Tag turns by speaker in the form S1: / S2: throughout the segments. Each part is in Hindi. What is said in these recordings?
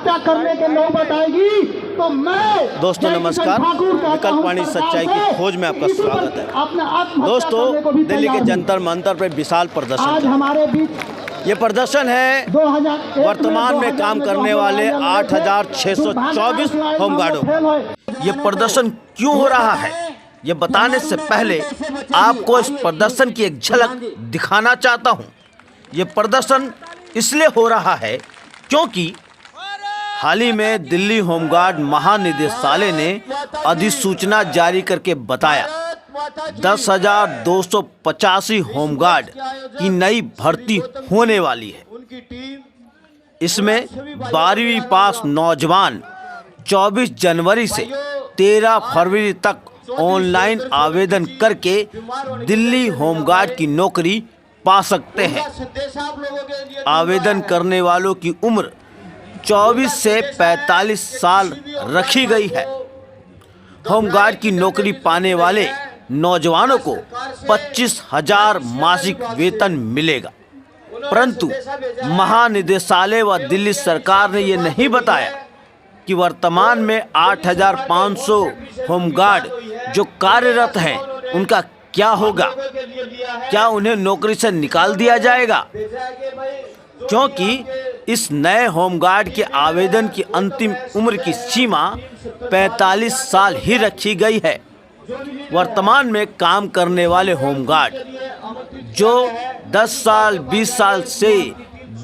S1: करने के नौबत आएगी तो मैं
S2: दोस्तों नमस्कार, विकल्प वाणी सच्चाई की खोज में आपका स्वागत है। दोस्तों, दिल्ली के जंतर मंतर पर विशाल प्रदर्शन
S1: आज हमारे बीच
S2: ये प्रदर्शन है वर्तमान में काम करने वाले 8,624 होमगार्डों। ये प्रदर्शन क्यों हो रहा है, ये बताने से पहले आपको इस प्रदर्शन की एक झलक दिखाना चाहता हूँ। ये प्रदर्शन इसलिए हो रहा है क्योंकि हाल ही में दिल्ली होमगार्ड महानिदेशालय ने अधिसूचना जारी करके बताया 10,285 होमगार्ड की नई भर्ती होने वाली है। इसमें 12वीं पास नौजवान 24 जनवरी से 13 फरवरी तक ऑनलाइन आवेदन करके दिल्ली होमगार्ड की नौकरी पा सकते हैं। आवेदन करने वालों की उम्र 24 से 45 साल रखी गई है। होमगार्ड की नौकरी पाने वाले नौजवानों को 25,000 मासिक वेतन मिलेगा, परंतु महानिदेशालय व दिल्ली सरकार ने ये नहीं बताया कि वर्तमान में 8,500 होमगार्ड जो कार्यरत हैं उनका क्या होगा। क्या उन्हें नौकरी से निकाल दिया जाएगा? क्योंकि इस नए होमगार्ड के आवेदन की अंतिम उम्र की सीमा 45 साल ही रखी गई है। वर्तमान में काम करने वाले होमगार्ड जो 10 साल 20 साल से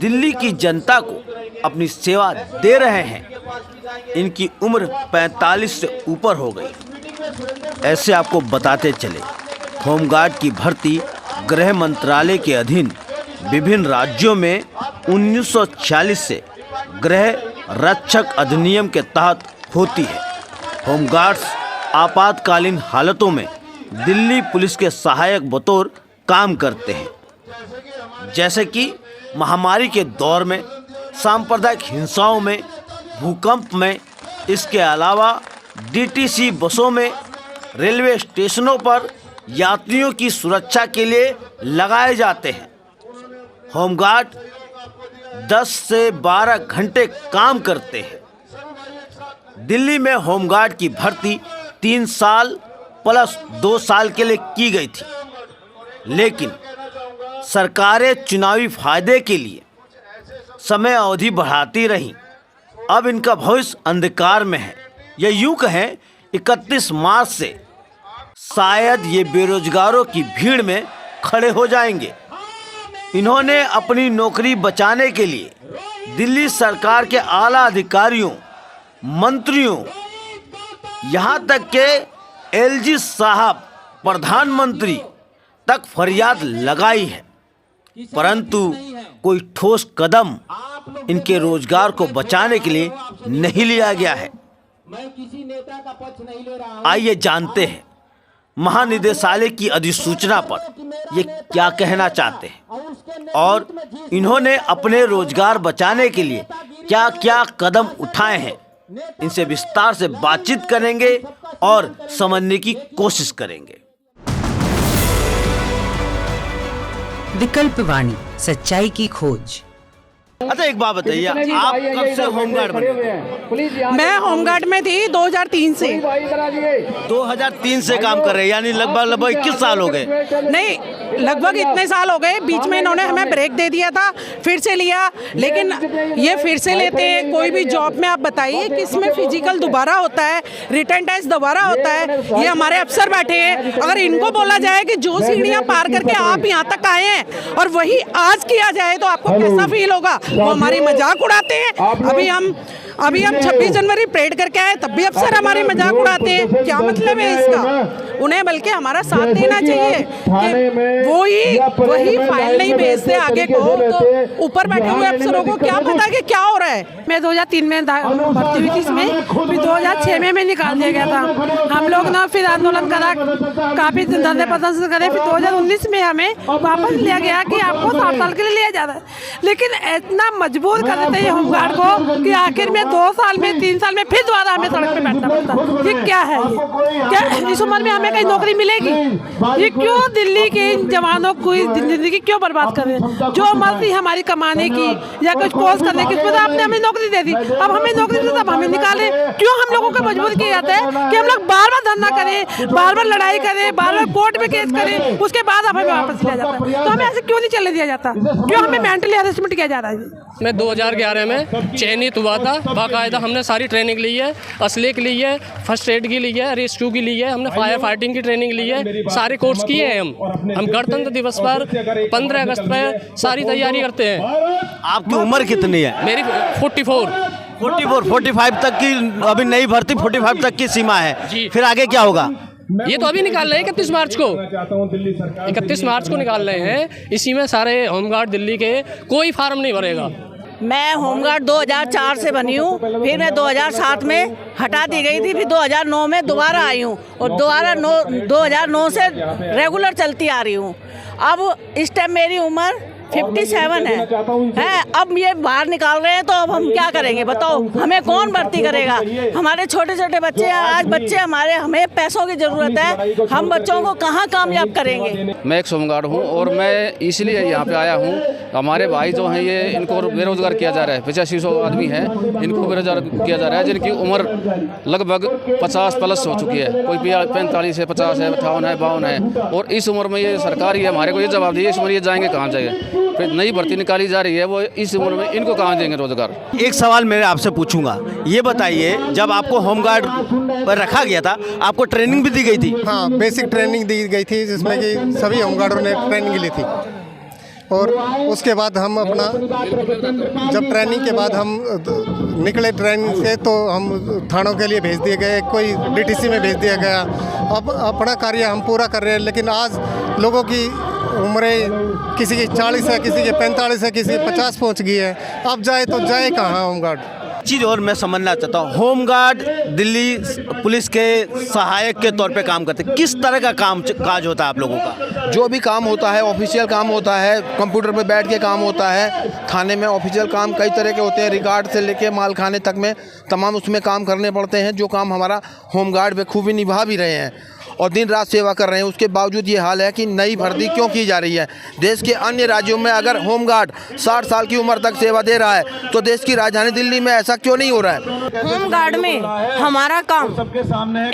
S2: दिल्ली की जनता को अपनी सेवा दे रहे हैं, इनकी उम्र 45 से ऊपर हो गई। ऐसे आपको बताते चले, होमगार्ड की भर्ती गृह मंत्रालय के अधीन विभिन्न राज्यों में 1946 से गृह रक्षक अधिनियम के तहत होती है। होमगार्ड्स आपातकालीन हालतों में दिल्ली पुलिस के सहायक बतौर काम करते हैं, जैसे कि महामारी के दौर में, सांप्रदायिक हिंसाओं में, भूकंप में। इसके अलावा डीटीसी बसों में, रेलवे स्टेशनों पर यात्रियों की सुरक्षा के लिए लगाए जाते हैं। होमगार्ड 10 से 12 घंटे काम करते हैं। दिल्ली में होमगार्ड की भर्ती 3 साल प्लस 2 साल के लिए की गई थी, लेकिन सरकारें चुनावी फायदे के लिए समय अवधि बढ़ाती रहीं। अब इनका भविष्य अंधकार में है। यह यूं कहें 31 मार्च से शायद ये बेरोजगारों की भीड़ में खड़े हो जाएंगे। इन्होंने अपनी नौकरी बचाने के लिए दिल्ली सरकार के आला अधिकारियों, मंत्रियों, यहाँ तक के एलजी साहब, प्रधानमंत्री तक फरियाद लगाई है, परंतु कोई ठोस कदम इनके रोजगार को बचाने के लिए नहीं लिया गया है। आइए जानते हैं महानिदेशालय की अधिसूचना पर ये क्या कहना चाहते हैं और इन्होंने अपने रोजगार बचाने के लिए क्या क्या कदम उठाए हैं। इनसे विस्तार से बातचीत करेंगे और समझने की कोशिश करेंगे।
S3: विकल्प वाणी सच्चाई की खोज।
S2: अच्छा, एक बात बताइए, आप कब से होमगार्ड बने थे?
S4: मैं होमगार्ड में थी 2003 से।
S2: 2003 से काम कर रहे हैं, यानी लगभग 21 साल हो गए।
S4: नहीं, लगभग इतने साल हो गए। बीच में इन्होंने हमें ब्रेक दे दिया था, फिर से लिया, लेकिन ये फिर से लेते हैं। कोई भी जॉब में आप बताइए कि इसमें फिजिकल दोबारा होता है, रिटर्न टेस्ट दोबारा होता है। ये हमारे अफसर बैठे हैं, अगर इनको बोला जाए कि जो सीढ़ियाँ पार करके आप यहाँ तक आए हैं और वही आज किया जाए तो आपको कैसा फील होगा? वो हमारी मजाक उड़ाते हैं। अभी हम 26 जनवरी परेड करके आए, तब भी अफसर हमारी मजाक उड़ाते हैं। क्या मतलब है इसका? उन्हें बल्कि हमारा साथ देना चाहिए कि वही फाइल नहीं भेजते आगे को, तो ऊपर बैठे हुए अफसरों को क्या पता कि क्या हो रहा है।
S5: मैं 2003 में भर्ती हुई थी इसमें, फिर 2006 में निकाल दिया गया था। हम लोग ना फिर आंदोलन करा, काफ़ी धरने प्रदर्शन करे। फिर 2019 में हमें वापस लिया गया कि आपको 7 साल के लिए लिया जाता है, लेकिन इतना मजबूर कर देते हैं होमगार्ड को कि आखिर में 2 साल में 3 साल में फिर दोबारा हमें सड़क पे बैठना पड़ता। ये क्या है? क्या इस उम्र में हमें कहीं नौकरी मिलेगी? ये क्यों दिल्ली के इन जवानों को जिंदगी क्यों बर्बाद कर रहे हैं? जो उम्र थी हमारी कमाने की या कुछ कोर्स करने की, उसमें आपने हमें नौकरी दे दी। अब हमें नौकरी दी तब हमें निकाले। क्यों हम लोगों को मजबूर किया जाता है कि हम लोग बार बार धरना करें, बार बार लड़ाई करें, बार बार कोर्ट में केस करें, उसके बाद हमें वापस लिया जाता है? तो हमें ऐसे क्यों नहीं चलने दिया जाता? क्यों हमें मेंटली हैरेसमेंट किया जा रहा है?
S6: मैं 2011 में चयनित हुआ था। बाकायदा हमने सारी ट्रेनिंग ली है, असले की ली है, फर्स्ट एड की ली है, रेस्क्यू की ली है, हमने फायर फाइटिंग की ट्रेनिंग ली है, सारे कोर्स किए हैं हम गणतंत्र दिवस पर 15 अगस्त पर सारी तैयारी करते हैं।
S2: आपकी उम्र कितनी है?
S6: मेरी 44।
S2: 45 तक की अभी नई भर्ती 45 तक की सीमा है
S6: जी।
S2: फिर आगे क्या होगा?
S6: ये तो अभी निकाल रहे हैं 31 मार्च को, 31 मार्च को निकाल रहे हैं। इसी में सारे होमगार्ड दिल्ली के कोई फार्म नहीं भरेगा।
S7: मैं होमगार्ड 2004 से बनी हूँ, फिर मैं 2007 में हटा दी गई थी, फिर 2009 में दोबारा आई हूँ और 2009 से रेगुलर चलती आ रही हूँ। अब इस टाइम मेरी उम्र 57 है। अब ये बाहर निकाल रहे हैं तो अब हम क्या करेंगे बताओ? हमें कौन भर्ती करेगा? हमारे छोटे छोटे बच्चे हैं, आज बच्चे हमारे, हमें पैसों की ज़रूरत है, हम बच्चों को कहाँ कामयाब करेंगे?
S8: मैं एक होमगार्ड हूँ और मैं इसलिए यहाँ पे आया हूँ, हमारे भाई जो हैं ये इनको बेरोज़गार किया जा रहा है। 8500 आदमी हैं, इनको बेरोज़गार किया जा रहा है, जिनकी उम्र लगभग 50 प्लस हो चुकी है। कोई 45 है, 50 है, 58 है, 52 है। और इस उम्र में ये सरकार ही हमारे को ये जवाब दिए, इस उम्र ये जाएंगे कहाँ जाएंगे? फिर नई भर्ती निकाली जा रही है, वो इस उम्र में इनको कहाँ देंगे रोजगार?
S2: एक सवाल मैं आपसे पूछूंगा, ये बताइए जब आपको होमगार्ड पर रखा गया था आपको ट्रेनिंग भी दी गई थी?
S9: हाँ, बेसिक ट्रेनिंग दी गई थी जिसमें कि सभी होमगार्डों ने ट्रेनिंग ली थी। और उसके बाद हम अपना जब ट्रेनिंग के बाद हम निकले ट्रेनिंग से तो हम थानों के लिए भेज दिए गए, कोई डीटीसी में भेज दिया गया। अब अपना कार्य हम पूरा कर रहे हैं, लेकिन आज लोगों की उम्रें किसी की 40 है, किसी की 45 है, किसी की 50 पहुंच गई है। अब जाए तो जाए कहाँ होमगार्ड?
S2: चीज़ और मैं समझना चाहता हूँ, होमगार्ड दिल्ली पुलिस के सहायक के तौर पे काम करते हैं। किस तरह का काज होता है आप लोगों का?
S10: जो भी काम होता है ऑफिशियल काम होता है, कंप्यूटर पे बैठ के काम होता है। थाने में ऑफिशियल काम कई तरह के होते हैं, रिकॉर्ड से लेके माल खाने तक में तमाम उसमें काम करने पड़ते हैं, जो काम हमारा होमगार्ड बखूबी निभा भी रहे हैं और दिन रात सेवा कर रहे हैं। उसके बावजूद ये हाल है कि नई भर्ती क्यों की जा रही है? देश के अन्य राज्यों में अगर होमगार्ड 60 साल की उम्र तक सेवा दे रहा है तो देश की राजधानी दिल्ली में ऐसा क्यों नहीं हो रहा है?
S7: होमगार्ड में हमारा काम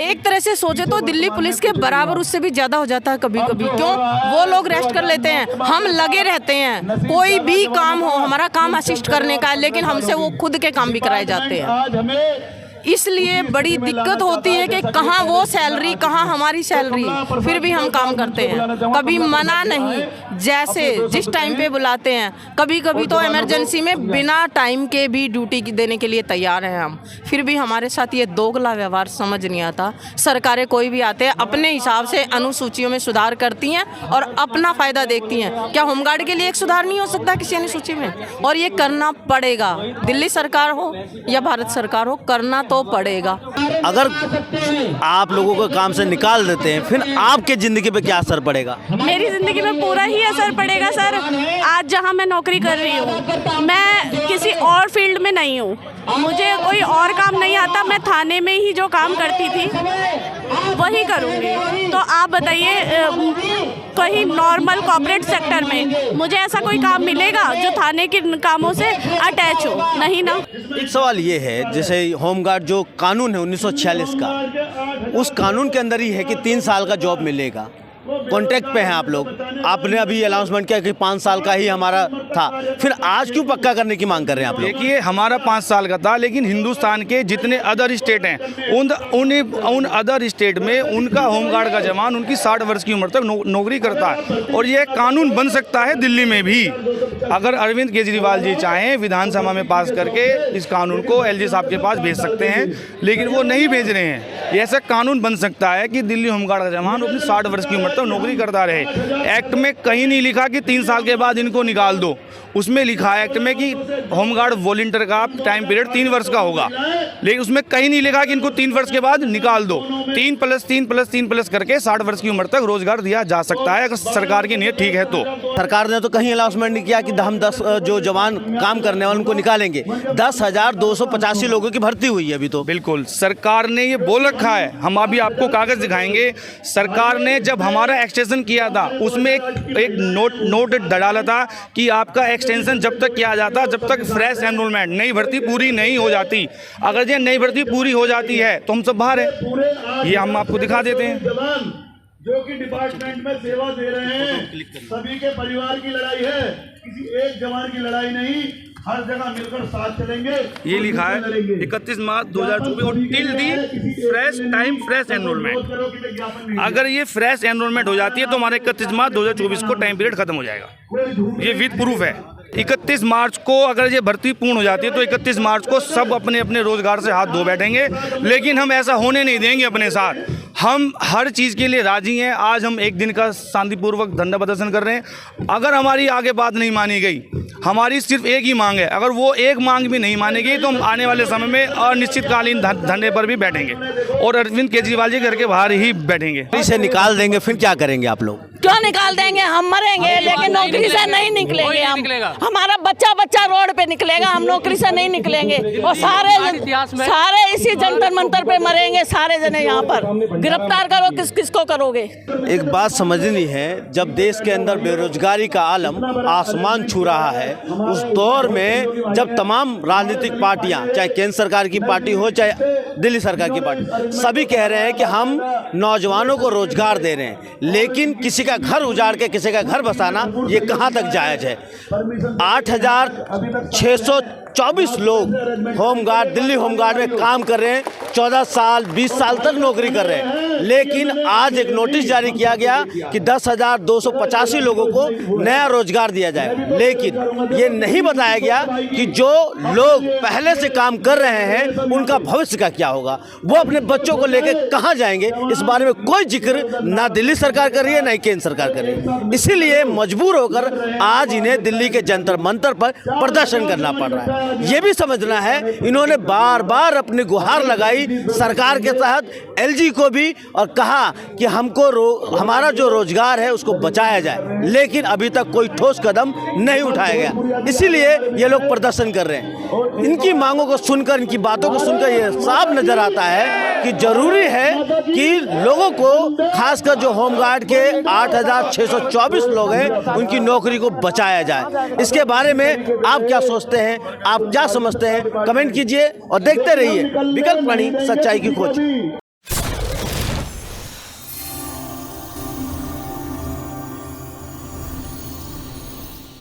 S7: एक तरह से सोचे तो दिल्ली पुलिस के बराबर, उससे भी ज़्यादा हो जाता है कभी कभी। क्यों? वो लोग रेस्ट कर लेते हैं, हम लगे रहते हैं। कोई भी काम हो, हमारा काम असिस्ट करने का है, लेकिन हमसे वो खुद के काम भी कराए जाते हैं। इसलिए बड़ी दिक्कत होती है कि कहाँ वो सैलरी, कहाँ हमारी सैलरी। फिर भी हम काम करते हैं, कभी मना नहीं, जैसे जिस टाइम पे बुलाते हैं। कभी कभी तो इमरजेंसी में बिना टाइम के भी ड्यूटी देने के लिए तैयार हैं हम। फिर भी हमारे साथ ये दोगला व्यवहार समझ नहीं आता। सरकारें कोई भी आते हैं अपने हिसाब से अनुसूचियों में सुधार करती हैं और अपना फ़ायदा देखती हैं। क्या होमगार्ड के लिए एक सुधार नहीं हो सकता किसी अनुसूची में? और ये करना पड़ेगा, दिल्ली सरकार हो या भारत सरकार हो, करना तो पड़ेगा।
S2: अगर आप लोगों को काम से निकाल देते हैं फिर आपके ज़िंदगी पे क्या असर पड़ेगा?
S11: मेरी ज़िंदगी में पूरा ही असर पड़ेगा सर। आज जहां मैं नौकरी कर रही हूँ, मैं किसी और फील्ड में नहीं हूँ, मुझे कोई और काम नहीं आता। मैं थाने में ही जो काम करती थी वही करूँगी। तो आप बताइए, कहीं नॉर्मल कॉर्पोरेट सेक्टर में मुझे ऐसा कोई काम मिलेगा जो थाने के कामों से अटैच हो? नहीं ना।
S2: एक सवाल ये है, जैसे होमगार्ड जो कानून है 1946 का, उस कानून के अंदर ही है कि 3 साल का जॉब मिलेगा। कॉन्ट्रैक्ट पे हैं आप लोग, आपने अभी अनाउंसमेंट किया कि 5 साल का ही हमारा था, फिर आज क्यों पक्का करने की मांग कर रहे हैं आप लोग?
S12: देखिए, हमारा 5 साल का था, लेकिन हिंदुस्तान के जितने अदर स्टेट हैं उन अदर स्टेट में उनका होमगार्ड का जवान उनकी 60 वर्ष की उम्र तक नौकरी करता है। और ये कानून बन सकता है दिल्ली में भी, अगर अरविंद केजरीवाल जी चाहें विधानसभा में पास करके इस कानून को एलजी साहब के पास भेज सकते हैं, लेकिन वो नहीं भेज रहे हैं। ऐसा कानून बन सकता है कि दिल्ली होमगार्ड का जवान अपनी 60 वर्ष की उम्र तक तक नौकरी करता रहे। एक्ट में कहीं नहीं लिखा कि 3 साल के बाद इनको निकाल दो, उसमें लिखा है एक्ट में कि होमगार्ड वॉलंटियर का टाइम पीरियड 3 वर्ष का होगा, लेकिन उसमें कहीं नहीं लिखा कि इनको 3 वर्ष के बाद निकाल दो। 3+3+3+ करके 60 वर्ष की उम्र तक रोजगार दिया जा सकता है, अगर सरकार की नीयत ठीक है तो।
S2: सरकार ने तो कहीं अनाउंसमेंट नहीं किया कि हम 10 जो जवान काम करने वाले उनको निकालेंगे। 10,285 लोगों की भर्ती हुई है अभी तो।
S12: बिल्कुल, सरकार ने ये बोल रखा है, हम अभी आपको कागज दिखाएंगे। सरकार ने जब हमारा एक्सटेंशन किया था उसमें एक नोट डाला था कि आपका एक्सटेंशन जब तक किया जाता जब तक फ्रेश एनरोलमेंट, नई भर्ती पूरी नहीं हो जाती। अगर ये नई भर्ती पूरी हो जाती है तो हम सब बाहर हैं। ये हम आपको दिखा देते हैं।
S1: जो कि डिपार्टमेंट में सेवा दे रहे हैं, सभी के परिवार की लड़ाई है, किसी एक जवान की लड़ाई नहीं, हर जगह मिलकर साथ चलेंगे।
S12: ये लिखा है 31 मार्च 2024 और till the fresh time fresh enrolment. अगर ये फ्रेश एनरोलमेंट हो जाती है तो हमारे 31 मार्च 2024 को टाइम पीरियड खत्म हो जाएगा। ये विद प्रूफ है। 31 मार्च को अगर ये भर्ती पूर्ण हो जाती है तो 31 मार्च को सब अपने अपने रोजगार से हाथ धो बैठेंगे, लेकिन हम ऐसा होने नहीं देंगे अपने साथ। हम हर चीज़ के लिए राजी हैं। आज हम एक दिन का शांतिपूर्वक धरना प्रदर्शन कर रहे हैं। अगर हमारी आगे बात नहीं मानी गई, हमारी सिर्फ एक ही मांग है, अगर वो एक मांग भी नहीं मानी गई तो हम आने वाले समय में अनिश्चितकालीन धरने पर भी बैठेंगे और अरविंद केजरीवाल जी घर के बाहर ही बैठेंगे।
S2: इसे निकाल देंगे, फिर क्या करेंगे आप लोग?
S5: क्यों निकाल देंगे? हम मरेंगे लेकिन नौकरी से नहीं निकलेंगे। हम हमारा बच्चा रोड पे निकलेगा, हम नौकरी से नहीं निकलेंगे। और सारे इसी जंतर मंतर पे मरेंगे सारे जने। यहाँ पर गिरफ्तार करो, किसको करोगे?
S2: एक बात समझनी है, जब देश के अंदर बेरोजगारी का आलम आसमान छू रहा है, उस दौर में जब तमाम राजनीतिक पार्टियां, चाहे केंद्र सरकार की पार्टी हो चाहे दिल्ली सरकार की पार्टी, सभी कह रहे हैं कि हम नौजवानों को रोजगार दे रहे हैं, लेकिन किसी का घर उजाड़ के किसी का घर बसाना ये कहाँ तक जायज़ है? 8,624 लोग होमगार्ड, दिल्ली होमगार्ड में काम कर रहे हैं, 14 साल 20 साल तक नौकरी कर रहे हैं, लेकिन आज एक नोटिस जारी किया गया कि 10,285 लोगों को नया रोजगार दिया जाए। लेकिन ये नहीं बताया गया कि जो लोग पहले से काम कर रहे हैं उनका भविष्य का क्या होगा, वो अपने बच्चों को लेकर कहाँ जाएंगे। इस बारे में कोई जिक्र ना दिल्ली सरकार कर रही है ना केंद्र सरकार कर रही है। इसीलिए मजबूर होकर आज इन्हें दिल्ली के जंतर मंतर पर प्रदर्शन करना पड़ रहा है। ये भी समझना है, इन्होंने बार बार अपनी गुहार लगाई सरकार के तहत एलजी को भी, और कहा कि हमको हमारा जो रोजगार है उसको बचाया जाए, लेकिन अभी तक कोई ठोस कदम नहीं उठाया गया। इसीलिए ये लोग प्रदर्शन कर रहे हैं। इनकी मांगों को सुनकर, इनकी बातों को सुनकर ये साफ नजर आता है कि जरूरी है कि लोगों को, खासकर जो होमगार्ड के 8,624 लोग हैं, उनकी नौकरी को बचाया जाए। इसके बारे में आप क्या सोचते हैं, आप क्या समझते हैं, कमेंट कीजिए और देखते रहिए विकल्प वाणी, सच्चाई की खोज।